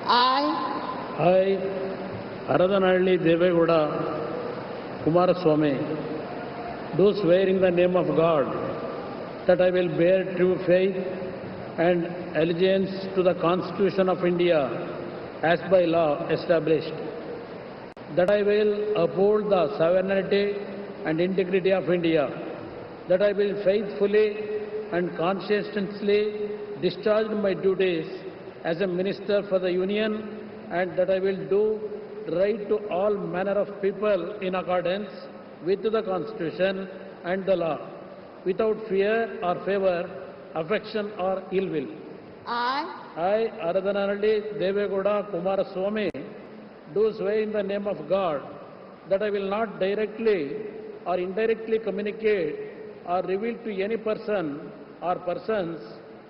I, Haradanhalli Devegowda Kumaraswamy, do swear in the name of God that I will bear true faith and allegiance to the Constitution of India as by law established, that I will uphold the sovereignty and integrity of India, that I will faithfully and conscientiously discharge my duties as a Minister for the Union, and that I will do right to all manner of people in accordance with the Constitution and the law, without fear or favor, affection or ill will. I, Haradanhalli Devegowda Kumaraswamy, do swear in the name of God that I will not directly or indirectly communicate or reveal to any person or persons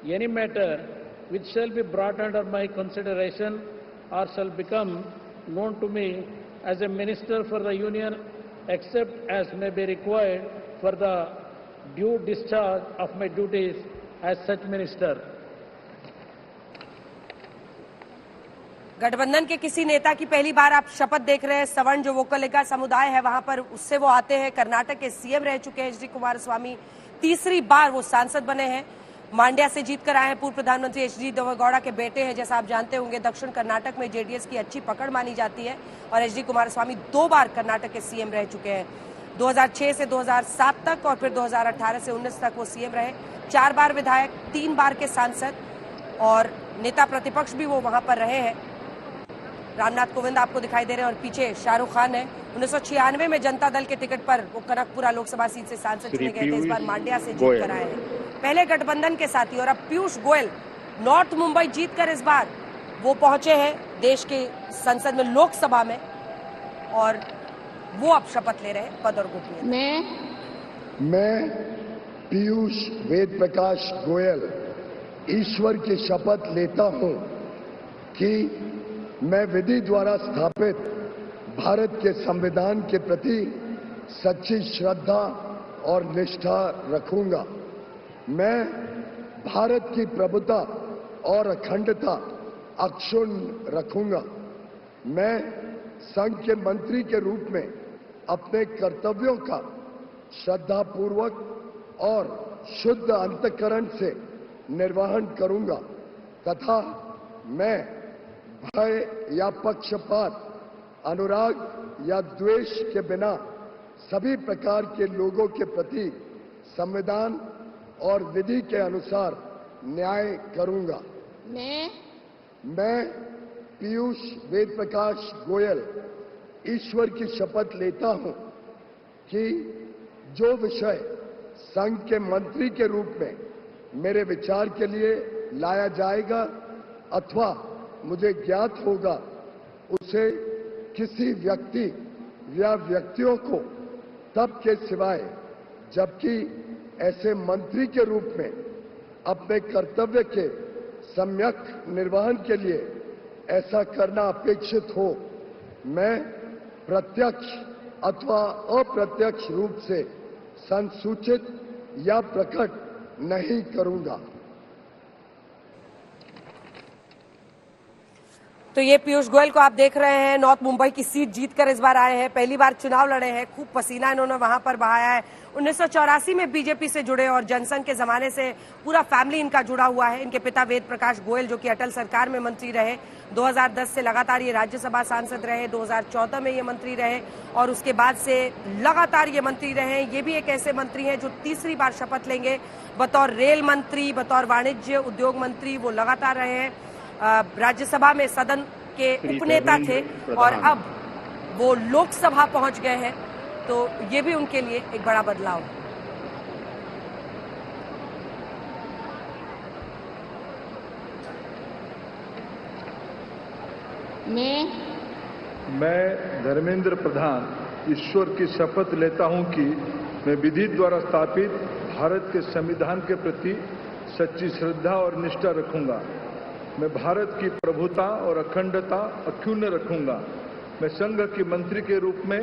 any matter which shall be brought under my consideration or shall become known to me as a Minister for the Union, except as may be required for the due discharge of my duties as such Minister. गठबंधन के किसी नेता की पहली बार आप शपथ देख रहे हैं। सवर्ण जो वोकलिका समुदाय है वहां पर उससे वो आते हैं। कर्नाटक के सीएम रह चुके हैं एच.डी. कुमारस्वामी, तीसरी बार वो सांसद बने हैं। मांड्या से जीत कर आए हैं। पूर्व प्रधानमंत्री एच.डी. देवेगौड़ा के बेटे हैं। जैसा आप जानते होंगे दक्षिण कर्नाटक में जेडीएस की अच्छी पकड़ मानी जाती है और एच.डी. कुमारस्वामी 2 बार कर्नाटक के सीएम रह चुके हैं। 2006 से 2007 तक और फिर 2018 से 19 तक वो सीएम रहे। 4 बार विधायक, 3 बार के सांसद और नेता प्रतिपक्ष भी वो वहां पर रहे हैं। रामनाथ कोविंद आपको दिखाई दे रहे हैं और पीछे शाहरुख खान है। 1996 में जनता दल के टिकट पर वो कनकपुरा लोकसभा सीट से सांसद चुने गए थे। इस बार मांड्या से जीत कर आए हैं। पहले गठबंधन के साथी और अब पीयूष गोयल नॉर्थ मुंबई जीतकर इस बार वो पहुंचे हैं देश के संसद में, लोकसभा में, और वो अब शपथ ले रहे हैं पद और गोपनीयता। मैं पीयूष वेद प्रकाश गोयल ईश्वर की शपथ लेता हूं कि मैं विधि द्वारा स्थापित भारत के संविधान के प्रति सच्ची श्रद्धा और निष्ठा रखूंगा। मैं भारत की प्रभुता और अखंडता अक्षुण्ण रखूंगा। मैं संघ के मंत्री के रूप में अपने कर्तव्यों का श्रद्धापूर्वक और शुद्ध अंतःकरण से निर्वहन करूंगा तथा मैं भय या पक्षपात, अनुराग या द्वेष के बिना सभी प्रकार के लोगों के प्रति संविधान और विधि के अनुसार न्याय करूंगा। मैं पीयूष वेद प्रकाश गोयल ईश्वर की शपथ लेता हूं कि जो विषय संघ के मंत्री के रूप में मेरे विचार के लिए लाया जाएगा अथवा मुझे ज्ञात होगा उसे किसी व्यक्ति या व्यक्तियों को तब के सिवाय जबकि ऐसे मंत्री के रूप में अपने कर्तव्य के सम्यक निर्वहन के लिए ऐसा करना अपेक्षित हो, मैं प्रत्यक्ष अथवा अप्रत्यक्ष रूप से संसूचित या प्रकट नहीं करूंगा। तो ये पीयूष गोयल को आप देख रहे हैं, नॉर्थ मुंबई की सीट जीतकर इस बार आए हैं। पहली बार चुनाव लड़े हैं। खूब पसीना इन्होंने वहां पर बहाया है। 1984 में बीजेपी से जुड़े और जनसंघ के जमाने से पूरा फैमिली इनका जुड़ा हुआ है। इनके पिता वेद प्रकाश गोयल जो कि अटल सरकार में मंत्री रहे, 2010 से लगातार ये राज्यसभा सांसद रहे, 2014 में ये मंत्री रहे और उसके बाद से लगातार ये मंत्री रहे। ये भी एक ऐसे मंत्री हैं जो तीसरी बार शपथ लेंगे बतौर रेल मंत्री, बतौर वाणिज्य उद्योग मंत्री। वो लगातार रहे हैं। राज्यसभा में सदन के उपनेता थे और अब वो लोकसभा पहुंच गए हैं, तो ये भी उनके लिए एक बड़ा बदलाव है। मैं धर्मेंद्र प्रधान ईश्वर की शपथ लेता हूं कि मैं विधि द्वारा स्थापित भारत के संविधान के प्रति सच्ची श्रद्धा और निष्ठा रखूंगा। मैं भारत की प्रभुता और अखंडता अक्षुण्ण रखूंगा। मैं संघ के मंत्री के रूप में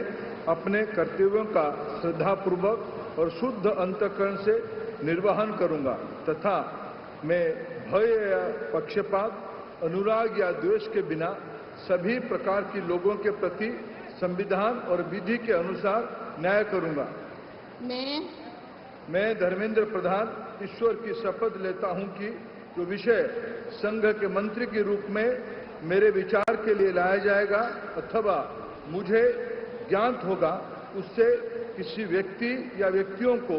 अपने कर्तव्यों का श्रद्धापूर्वक और शुद्ध अंतःकरण से निर्वहन करूंगा तथा मैं भय या पक्षपात, अनुराग या द्वेष के बिना सभी प्रकार की लोगों के प्रति संविधान और विधि के अनुसार न्याय करूंगा। मैं धर्मेंद्र प्रधान ईश्वर की शपथ लेता हूं कि जो विषय संघ के मंत्री के रूप में मेरे विचार के लिए लाया जाएगा अथवा मुझे ज्ञात होगा उससे किसी व्यक्ति या व्यक्तियों को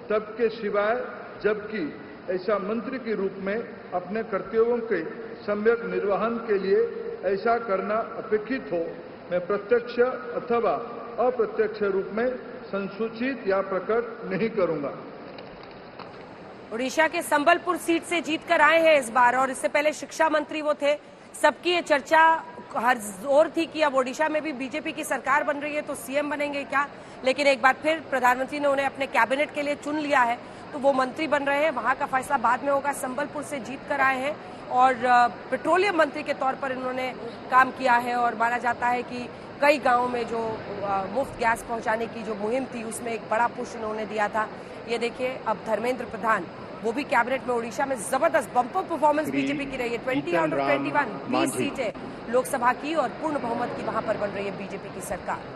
तब के सिवाय जबकि ऐसा मंत्री के रूप में अपने कर्तव्यों के सम्यक निर्वहन के लिए ऐसा करना अपेक्षित हो मैं प्रत्यक्ष अथवा अप्रत्यक्ष रूप में संसूचित या प्रकट नहीं करूंगा। उड़ीसा के संबलपुर सीट से जीतकर आए हैं इस बार और इससे पहले शिक्षा मंत्री वो थे। सबकी ये चर्चा हर जोर थी कि अब ओडिशा में भी बीजेपी की सरकार बन रही है तो सीएम बनेंगे क्या, लेकिन एक बार फिर प्रधानमंत्री ने उन्हें अपने कैबिनेट के लिए चुन लिया है तो वो मंत्री बन रहे हैं। वहां का फैसला बाद में होगा। संबलपुर से जीत कर आए हैं और पेट्रोलियम मंत्री के तौर पर इन्होंने काम किया है और माना जाता है कि कई गांवों में जो मुफ्त गैस पहुंचाने की जो मुहिम थी उसमें एक बड़ा पुश इन्होंने दिया था। ये देखिए अब धर्मेंद्र प्रधान वो भी कैबिनेट में ओडिशा में जबरदस्त बम्पर परफॉर्मेंस बीजेपी की रही है। 20 आउट ऑफ 21 20 सीटें लोकसभा की और पूर्ण बहुमत की वहां पर बन रही है बीजेपी की सरकार।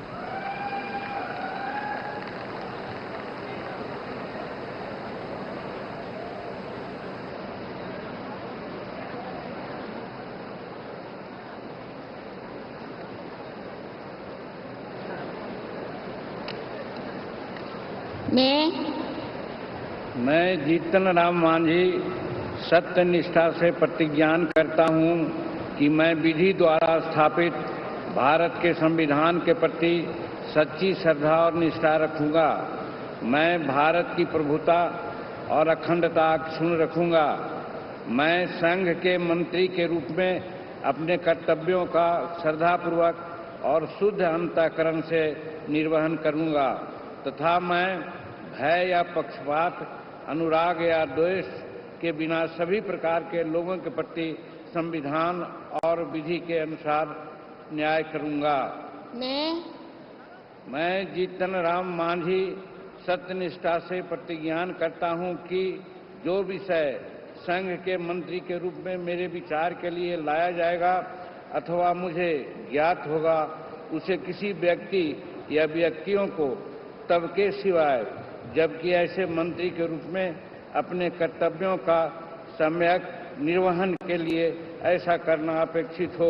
मैं जीतन राम मांझी सत्य निष्ठा से प्रतिज्ञान करता हूं कि मैं विधि द्वारा स्थापित भारत के संविधान के प्रति सच्ची श्रद्धा और निष्ठा रखूंगा। मैं भारत की प्रभुता और अखंडता अक्षुण्ण रखूंगा। मैं संघ के मंत्री के रूप में अपने कर्तव्यों का श्रद्धापूर्वक और शुद्ध अंतःकरण से निर्वहन करूंगा तथा मैं भय या पक्षपात, अनुराग या द्वेष के बिना सभी प्रकार के लोगों के प्रति संविधान और विधि के अनुसार न्याय करूंगा। मैं जीतन राम मांझी सत्यनिष्ठा से प्रतिज्ञान करता हूं कि जो विषय संघ के मंत्री के रूप में मेरे विचार के लिए लाया जाएगा अथवा मुझे ज्ञात होगा उसे किसी व्यक्ति या व्यक्तियों को तब के सिवाय जबकि ऐसे मंत्री के रूप में अपने कर्तव्यों का सम्यक निर्वहन के लिए ऐसा करना अपेक्षित हो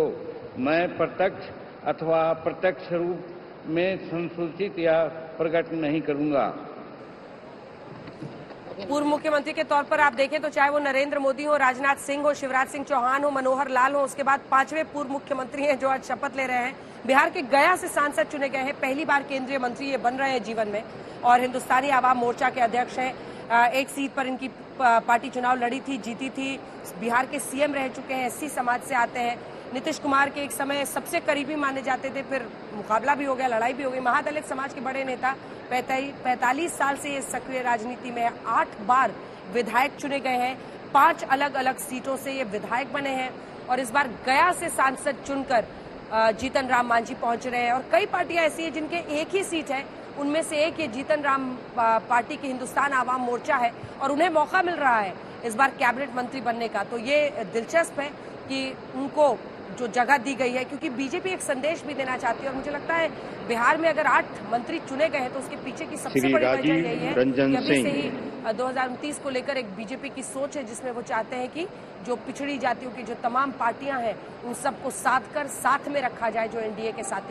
मैं प्रत्यक्ष अथवा अप्रत्यक्ष रूप में संसूचित या प्रकट नहीं करूंगा। पूर्व मुख्यमंत्री के तौर पर आप देखें तो चाहे वो नरेंद्र मोदी हो, राजनाथ सिंह हो, शिवराज सिंह चौहान हो, मनोहर लाल हो, उसके बाद 5वें पूर्व मुख्यमंत्री हैं जो आज शपथ ले रहे हैं। बिहार के गया से सांसद चुने गए हैं, पहली बार केंद्रीय मंत्री ये बन रहे हैं जीवन में और हिंदुस्तानी आवाम मोर्चा के अध्यक्ष हैं। एक सीट पर इनकी पार्टी चुनाव लड़ी थी, जीती थी। बिहार के सीएम रह चुके हैं, एससी समाज से आते हैं। नीतीश कुमार के एक समय सबसे करीबी माने जाते थे, फिर मुकाबला भी हो गया, लड़ाई भी हो गई। महादलित समाज के बड़े नेता, 45 साल से ये सक्रिय राजनीति में 8 बार विधायक चुने गए हैं, 5 अलग अलग सीटों से ये विधायक बने हैं और इस बार गया से सांसद चुनकर जीतन राम मांझी पहुंच रहे हैं। और कई पार्टियां ऐसी हैं जिनके एक ही सीट है, उनमें से एक ये जीतन राम पार्टी की हिंदुस्तान आवाम मोर्चा है और उन्हें मौका मिल रहा है इस बार कैबिनेट मंत्री बनने का। तो ये दिलचस्प है कि उनको जो जगह दी गई है, क्योंकि बीजेपी एक संदेश भी देना चाहती है और मुझे लगता है बिहार में अगर 8 मंत्री चुने गए हैं तो उसके पीछे की सबसे बड़ी वजह यही है कि अभी से ही 2029 को लेकर एक बीजेपी की सोच है जिसमें वो चाहते हैं कि जो पिछड़ी जातियों की जो तमाम पार्टियां हैं उन सबको साथ में रखा जाए जो एनडीए के साथी